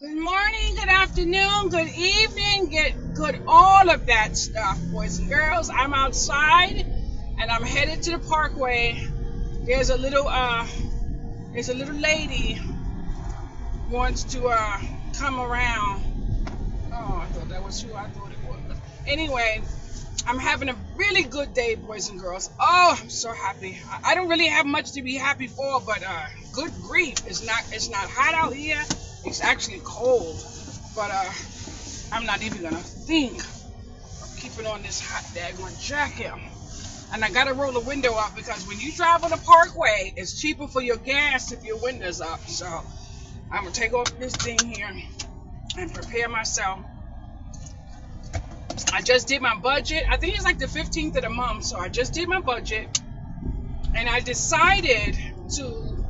Good morning, good afternoon, good evening, good all of that stuff, boys and girls. I'm outside and I'm headed to the parkway. There's a little lady wants to come around. Oh, I thought that was who I thought it was. Anyway, I'm having a really good day, boys and girls. Oh, I'm so happy. I don't really have much to be happy for, but good grief. It's not hot out here. It's actually cold. But I'm not even gonna think of keeping on this hot daggone jacket. And I gotta roll the window up because when you drive on the parkway, it's cheaper for your gas if your window's up. So I'm gonna take off this thing here and prepare myself. I just did my budget. I think it's like the 15th of the month, so I just did my budget, and I decided to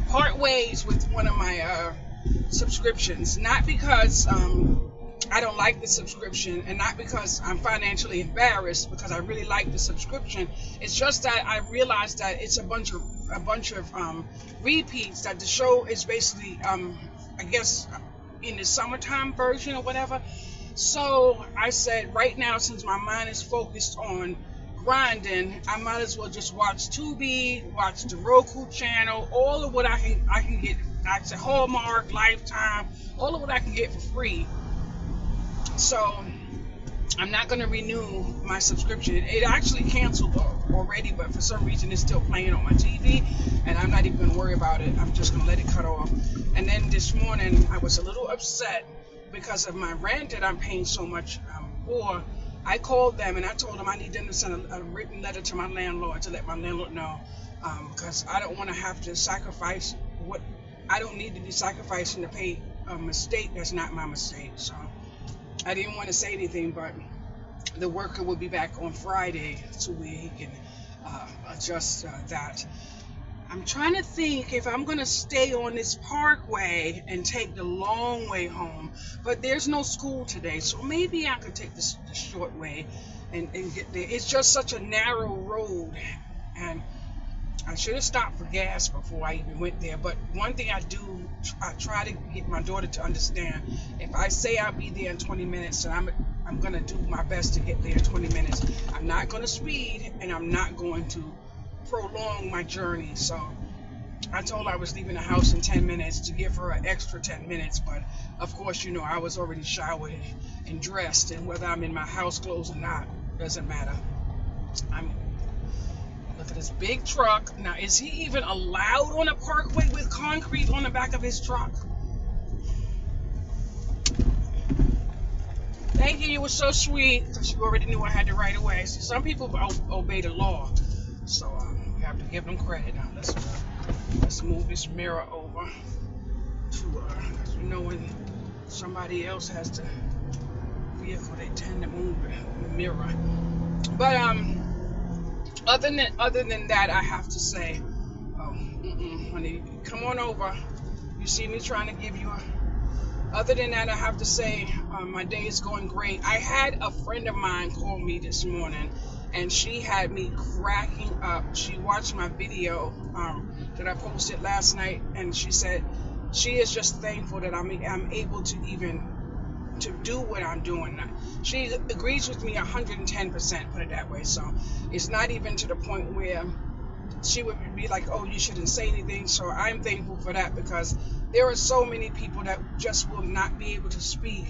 part ways with one of my subscriptions. Not because I don't like the subscription, and not because I'm financially embarrassed, because I really like the subscription. It's just that I realized that it's a bunch of repeats. That the show is basically I guess in the summertime version or whatever. So I said, right now, since my mind is focused on grinding, I might as well just watch Tubi, watch the Roku channel, all of what I can get. I said Hallmark, Lifetime, all of what I can get for free. So I'm not going to renew my subscription. It actually canceled already, but for some reason it's still playing on my TV, and I'm not even going to worry about it. I'm just going to let it cut off. And then this morning I was a little upset because of my rent that I'm paying so much for. I called them and I told them I need them to send a written letter to my landlord to let my landlord know, because I don't want to have to sacrifice what I don't need to be sacrificing to pay a mistake that's not my mistake. So I didn't want to say anything, but the worker will be back on Friday to where he can adjust that. I'm trying to think if I'm going to stay on this parkway and take the long way home, but there's no school today, so maybe I could take the short way and get there. It's just such a narrow road, and I should have stopped for gas before I even went there. But one thing I try to get my daughter to understand, if I say I'll be there in 20 minutes, and I'm going to do my best to get there in 20 minutes. I'm not going to speed, and I'm not going to prolong my journey. So I told her I was leaving the house in 10 minutes to give her an extra 10 minutes. But of course, I was already showered and dressed, and whether I'm in my house clothes or not doesn't matter. Look at this big truck. Now, is he even allowed on a parkway with concrete on the back of his truck? Thank you. You were so sweet, because you already knew I had the right of way. See, some people obey the law, so we have to give them credit. Now, let's move this mirror over to because when somebody else has the vehicle, they tend to move the mirror. But other than that, I have to say, honey, come on over. You see me trying to give you other than that, I have to say, my day is going great. I had a friend of mine call me this morning, and she had me cracking up. She watched my video that I posted last night, and she said she is just thankful that I'm able to even to do what I'm doing. She agrees with me 110%, put it that way. So it's not even to the point where she would be like, oh, you shouldn't say anything. So I'm thankful for that, because there are so many people that just will not be able to speak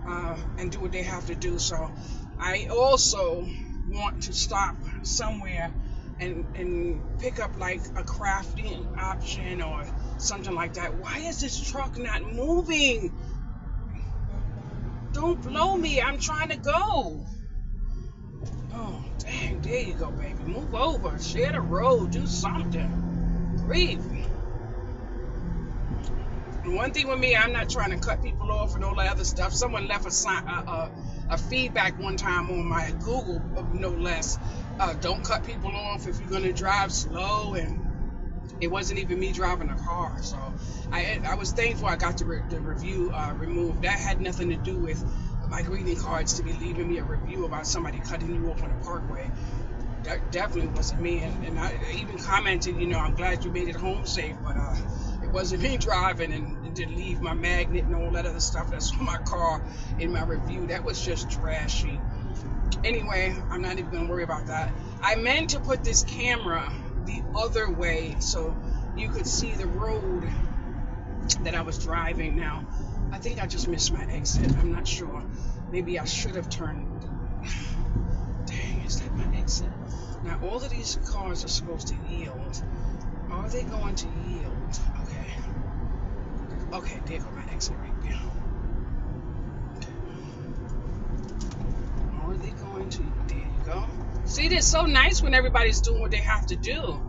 and do what they have to do. So I also want to stop somewhere and pick up like a crafting option or something like that. Why is this truck not moving? Don't blow me. I'm trying to go. Oh, dang. There you go, baby. Move over. Share the road. Do something. Breathe. And one thing with me, I'm not trying to cut people off and all that other stuff. Someone left a feedback one time on my Google, no less. Don't cut people off if you're going to drive slow. And it wasn't even me driving a car. So I was thankful I got the review removed. That had nothing to do with my greeting cards to be leaving me a review about somebody cutting you off on a parkway. That definitely wasn't me. And I even commented, I'm glad you made it home safe, but it It wasn't me driving and to leave my magnet and all that other stuff that's on my car in my review. That was just trashy. Anyway, I'm not even going to worry about that. I meant to put this camera the other way so you could see the road that I was driving. Now, I think I just missed my exit. I'm not sure. Maybe I should have turned. Dang, is that my exit? Now, all of these cars are supposed to yield. Are they going to yield? Okay. Okay, there go my exit right there. Are they going to? There you go. See, it's so nice when everybody's doing what they have to do.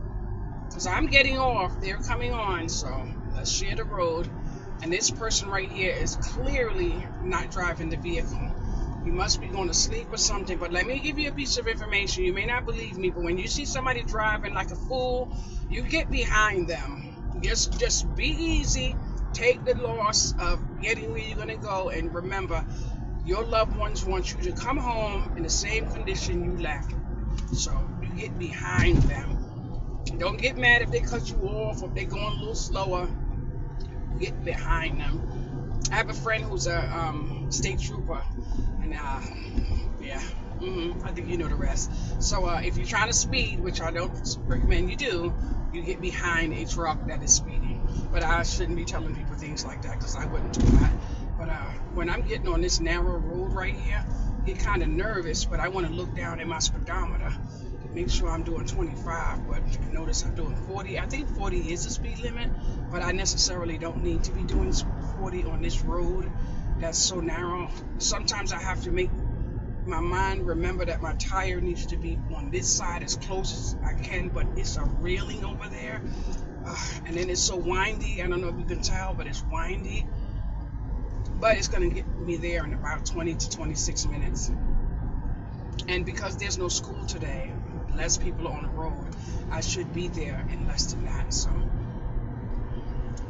Because I'm getting off, they're coming on, so let's share the road. And this person right here is clearly not driving the vehicle. He must be going to sleep or something. But let me give you a piece of information. You may not believe me, but when you see somebody driving like a fool, you get behind them. Just be easy. Take the loss of getting where you're going to go. And remember, your loved ones want you to come home in the same condition you left. So you get behind them. Don't get mad if they cut you off or if they're going a little slower. Get behind them. I have a friend who's a state trooper, and yeah, I think you know the rest. So if you're trying to speed, which I don't recommend you do, you get behind a truck that is speeding. But I shouldn't be telling people things like that because I wouldn't do that. But when I'm getting on this narrow road right here, I get kind of nervous, but I want to look down at my speedometer to make sure I'm doing 25, but I notice I'm doing 40. I think 40 is the speed limit, but I necessarily don't need to be doing 40 on this road that's so narrow. Sometimes I have to make my mind remember that my tire needs to be on this side as close as I can, but it's a railing over there, and then it's so windy. I don't know if you can tell, but it's windy. But it's going to get me there in about 20 to 26 minutes. And because there's no school today, less people are on the road, I should be there in less than that. So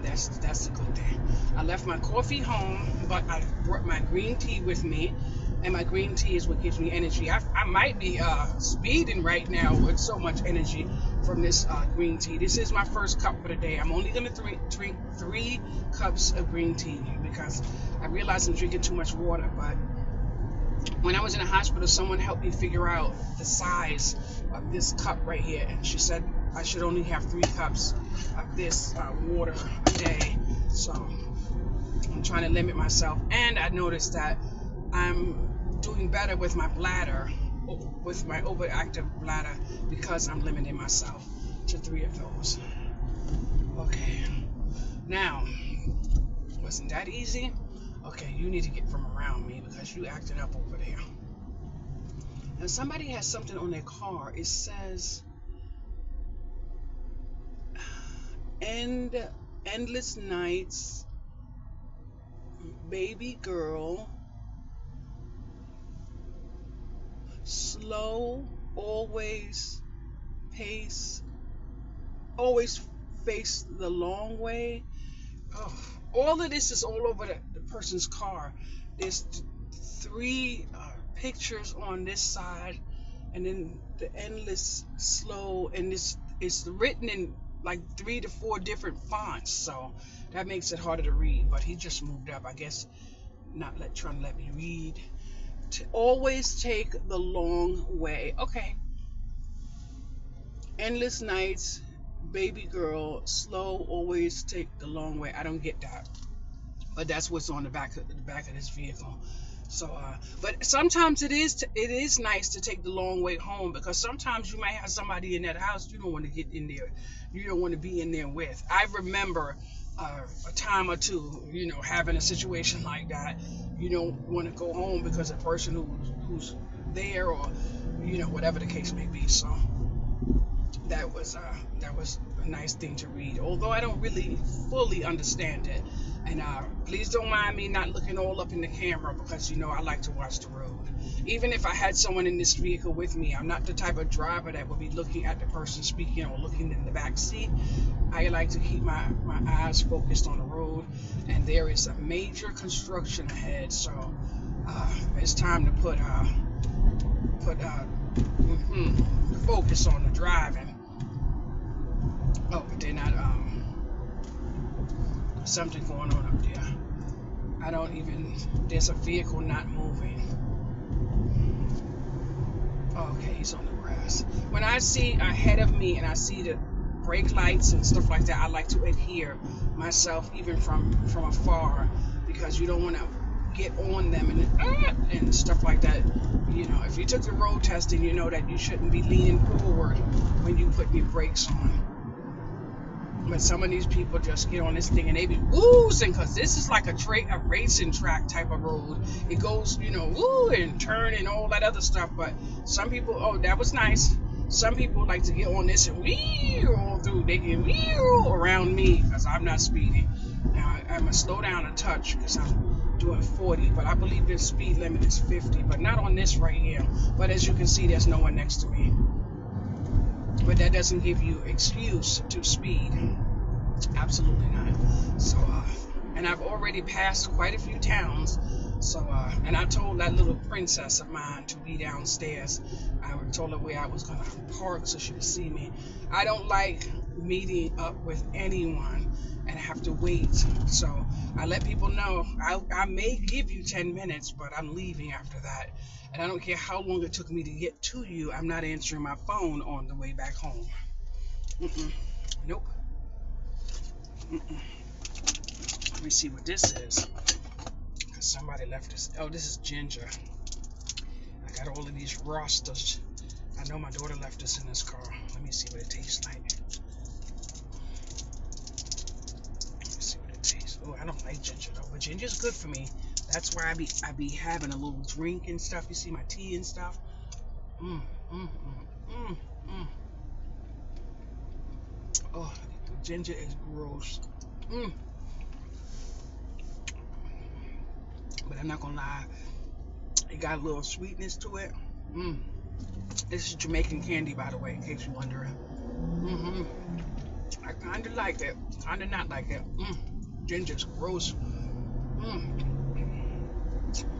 that's a good thing. I left my coffee home, but I brought my green tea with me. And my green tea is what gives me energy. I might be speeding right now with so much energy from this green tea. This is my first cup for the day. I'm only going to drink 3 cups of green tea because I realize I'm drinking too much water. But when I was in the hospital, someone helped me figure out the size of this cup right here. And she said I should only have 3 cups of this water a day. So I'm trying to limit myself. And I noticed that I'm doing better with my bladder, with my overactive bladder, because I'm limiting myself to 3 of those. Okay, now, wasn't that easy? Okay, you need to get from around me because you acted up over there. And somebody has something on their car. It says endless nights, baby girl, slow, always face the long way. Oh, all of this is all over the person's car. There's 3 pictures on this side, and then the endless slow, and it's written in like 3 to 4 different fonts, so that makes it harder to read. But he just moved up, I guess, trying to let me read. To always take the long way. Okay. Endless nights, baby girl, slow, always take the long way. I don't get that, but that's what's on the back of this vehicle. So, but sometimes it is nice to take the long way home, because sometimes you might have somebody in that house you don't want to get in there. You don't want to be in there with. I remember a time or two, having a situation like that. You don't want to go home because the person who's there, or whatever the case may be. So that was a nice thing to read, although I don't really fully understand it. And please don't mind me not looking all up in the camera, because I like to watch the road. Even if I had someone in this vehicle with me, I'm not the type of driver that would be looking at the person speaking or looking in the back seat. I like to keep my eyes focused on the road, and there is a major construction ahead, so it's time to put focus on the driving. Oh, but they're not something going on up there. I don't even, there's a vehicle not moving. Okay, he's on the grass. When I see ahead of me and I see the brake lights and stuff like that, I like to adhere myself even from afar, because you don't want to get on them and stuff like that. You know, if you took the road testing, you know that you shouldn't be leaning forward when you put your brakes on. But some of these people just get on this thing and they be woozing, because this is like a racing track type of road. It goes, you know, woo and turn and all that other stuff. But some people, oh, that was nice. Some people like to get on this and wheel all through. They can wheel around me because I'm not speeding. Now I'm gonna slow down a touch because I'm doing 40, but I believe the speed limit is 50, but not on this right here. But as you can see, there's no one next to me. But that doesn't give you excuse to speed. Absolutely not. So, and I've already passed quite a few towns. So, and I told that little princess of mine to be downstairs. I told her where I was going to park so she could see me. I don't like meeting up with anyone and have to wait. So I let people know I may give you 10 minutes, but I'm leaving after that. And I don't care how long it took me to get to you. I'm not answering my phone on the way back home. Nope. Let me see what this is. Because somebody left this. Oh, this is ginger. I got all of these rosters. I know my daughter left this in this car. Let me see what it tastes like. Let me see what it tastes. Oh, I don't like ginger though, but ginger's good for me. That's why I be having a little drink and stuff. You see my tea and stuff. Oh, the ginger is gross. But I'm not gonna lie, it got a little sweetness to it. This is Jamaican candy, by the way, in case you're wondering. I kind of like it, kind of not like it. Ginger's gross.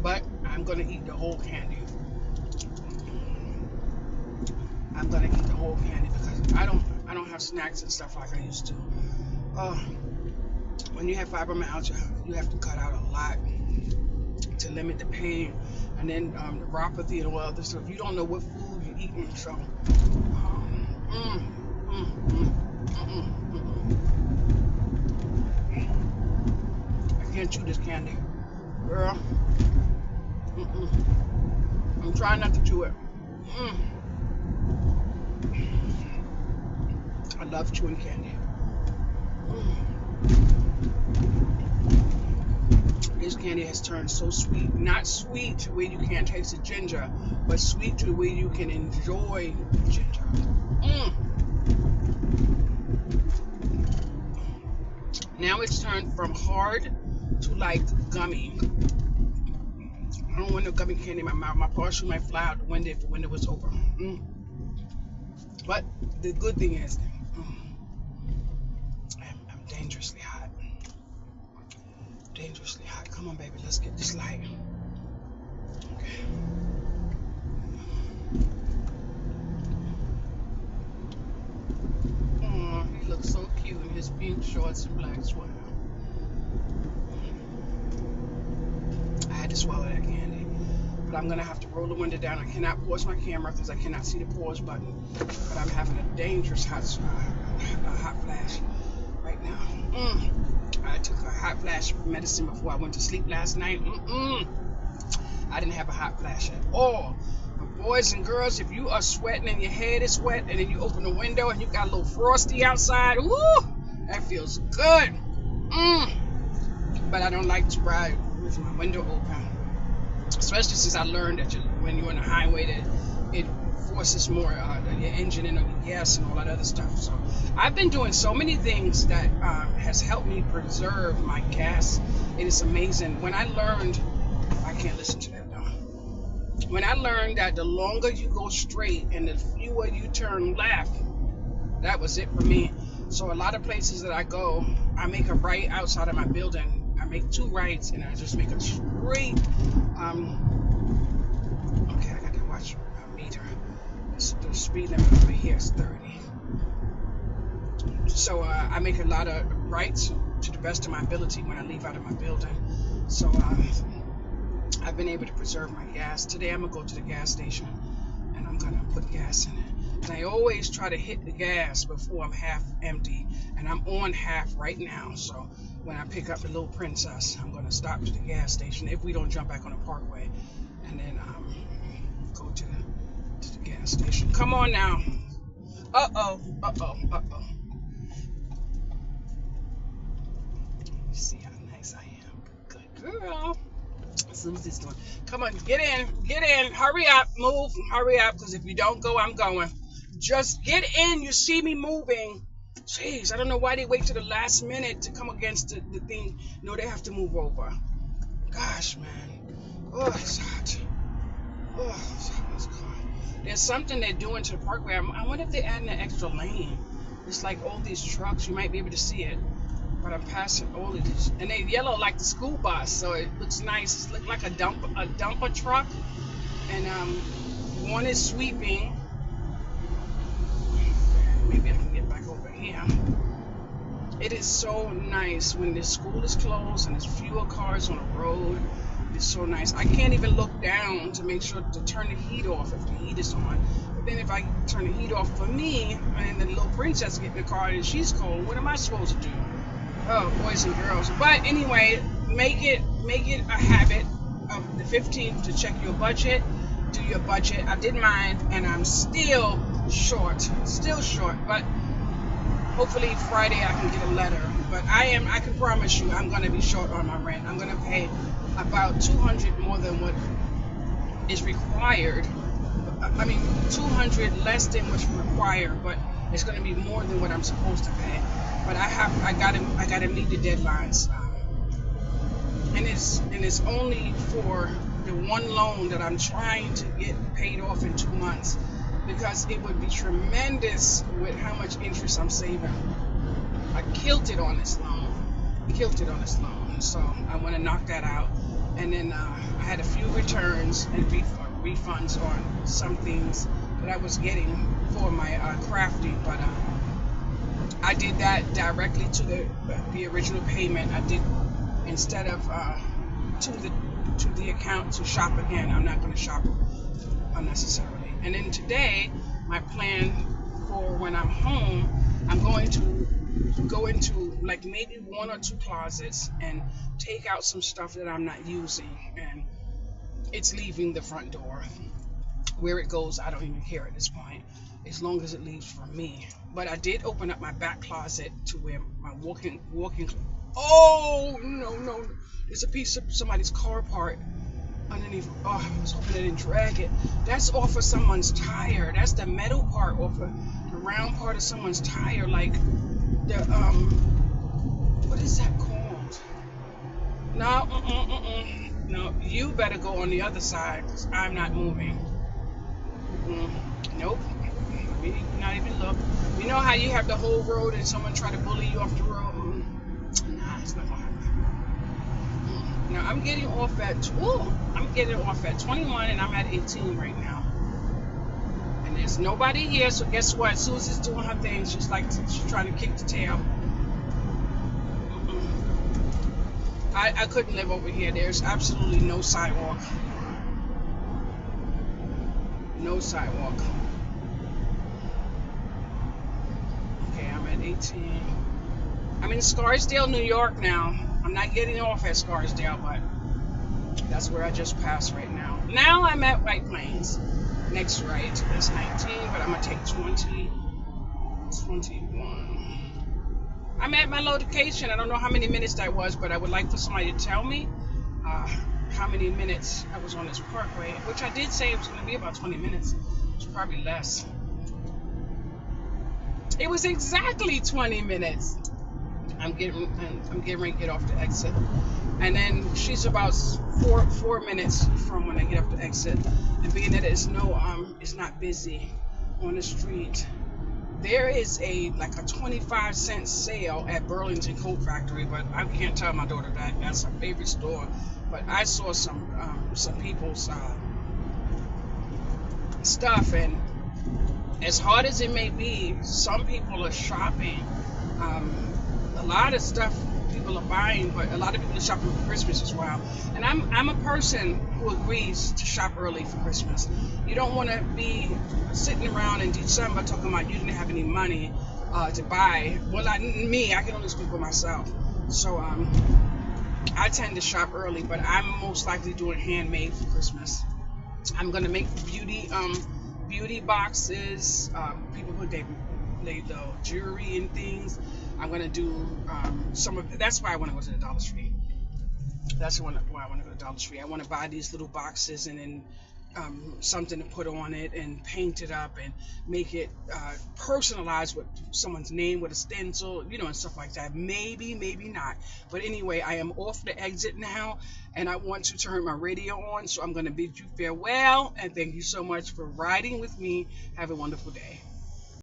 But I'm gonna eat the whole candy. I'm gonna eat the whole candy because I don't have snacks and stuff like I used to. When you have fibromyalgia, you have to cut out a lot to limit the pain, and then neuropathy and all other stuff. You don't know what food you're eating, so I can't chew this candy, girl. I'm trying not to chew it. I love chewing candy. This candy has turned so sweet. Not sweet to where you can't taste the ginger, but sweet to where you can enjoy ginger. Now it's turned from hard to like gummy. I don't want no gummy candy in my mouth. My parachute might fly out the window if the window was open. But the good thing is, I'm dangerously hot. Dangerously hot. Come on, baby, let's get this light. Okay. Oh, he looks so cute in his pink shorts and black sweater. I had to swallow that candy, but I'm gonna have to roll the window down. I cannot pause my camera because I cannot see the pause button. But I'm having a dangerous hot flash right now. I took a hot flash medicine before I went to sleep last night. I didn't have a hot flash at all. But boys and girls, if you are sweating and your head is wet, and then you open the window and you got a little frosty outside, woo, that feels good. But I don't like to ride with my window open, especially since I learned that when you're on the highway, that it forces more your engine and your gas and all that other stuff. So I've been doing so many things that has helped me preserve my gas. It is amazing. When I learned, I can't listen to that though. When I learned that the longer you go straight and the fewer you turn left, that was it for me. So a lot of places that I go, I make a right outside of my building. I make 2 rights and I just make a straight. Okay, I got to watch my meter. The speed limit over here is 30. So I make a lot of rights to the best of my ability when I leave out of my building. So I've been able to preserve my gas. Today I'm gonna go to the gas station and I'm gonna put gas in it. And I always try to hit the gas before I'm half empty, and I'm on half right now. So when I pick up the little princess, I'm gonna stop to the gas station if we don't jump back on the parkway, and then go to the gas station. Come on now. See how nice I am. Good girl. Susie's doing. Come on, get in, hurry up, move, hurry up, because if you don't go, I'm going. Just get in. You see me moving. Jeez, I don't know why they wait to the last minute to come against the thing. No, they have to move over. Gosh, man. Oh, it's hot. Oh, it's hot. There's something they're doing to the parkway. I wonder if they're adding an extra lane. It's like all these trucks. You might be able to see it. But I'm passing all of these, and they yellow like the school bus, so it looks nice. It looks like a dumper truck, and one is sweeping. Maybe I can get back over here. It is so nice when the school is closed and there's fewer cars on the road. It's so nice. I can't even look down to make sure to turn the heat off if the heat is on. But then if I turn the heat off for me, and the little princess get in the car and she's cold, what am I supposed to do? Oh, boys and girls. But anyway, make it a habit of the 15th to check your budget, do your budget. I did mine, and I'm still short, but hopefully Friday I can get a letter. But I can promise you I'm going to be short on my rent. I'm going to pay about $200 more than what is required. I mean, $200 less than what's required, but it's going to be more than what I'm supposed to pay. But I gotta meet the deadlines, and it's only for the one loan that I'm trying to get paid off in 2 months, because it would be tremendous with how much interest I'm saving. I killed it on this loan, so I want to knock that out. And then I had a few returns and refunds on some things that I was getting for my crafting, but I did that directly to the original payment. I did, instead of to the account to shop again. I'm not going to shop unnecessarily. And then today, my plan for when I'm home, I'm going to go into like maybe 1 or 2 closets and take out some stuff that I'm not using, and it's leaving the front door. Where it goes, I don't even care at this point, as long as it leaves for me. But I did open up my back closet to where my walking. Oh no! There's a piece of somebody's car part underneath. Oh, I was hoping they didn't drag it. That's off of someone's tire. That's the metal part off of the round part of someone's tire. Like the what is that called? No, you better go on the other side, 'cause I'm not moving. Nope. Maybe not even look. You know how you have the whole road and someone try to bully you off the road? Nah, it's not gonna happen. Now I'm getting off at 21, and I'm at 18 right now. And there's nobody here, so guess what? Susie's doing her thing. She's trying to kick the tail. I couldn't live over here. There's absolutely no sidewalk. No sidewalk. Okay, I'm at 18. I'm in Scarsdale, New York now. I'm not getting off at Scarsdale, but that's where I just passed right now. Now I'm at White Plains. Next right, that's 19, but I'm going to take 20, 21. I'm at my location. I don't know how many minutes that was, but I would like for somebody to tell me how many minutes I was on this parkway, which I did say it was going to be about 20 minutes. It's probably less. It was exactly 20 minutes. I'm getting ready to get off the exit, and then she's about four minutes from when I get off the exit. And being that it's it's not busy on the street, there is a 25-cent sale at Burlington Coat Factory, but I can't tell my daughter that. That's her favorite store. But I saw some people's stuff, and as hard as it may be, some people are shopping. A lot of stuff people are buying, but a lot of people are shopping for Christmas as well. And I'm a person who agrees to shop early for Christmas. You don't want to be sitting around in December talking about you didn't have any money to buy. Well, I can only speak for myself. So I tend to shop early, but I'm most likely doing handmade for Christmas. I'm gonna make beauty boxes. People put their jewelry and things. I'm gonna do some of. That's why I want to go to the Dollar Tree. That's why I want to go to Dollar Tree. I want to buy these little boxes and then something to put on it and paint it up and make it personalized with someone's name with a stencil, and stuff like that. Maybe, maybe not. But anyway, I am off the exit now, and I want to turn my radio on, so I'm going to bid you farewell, and thank you so much for riding with me. Have a wonderful day.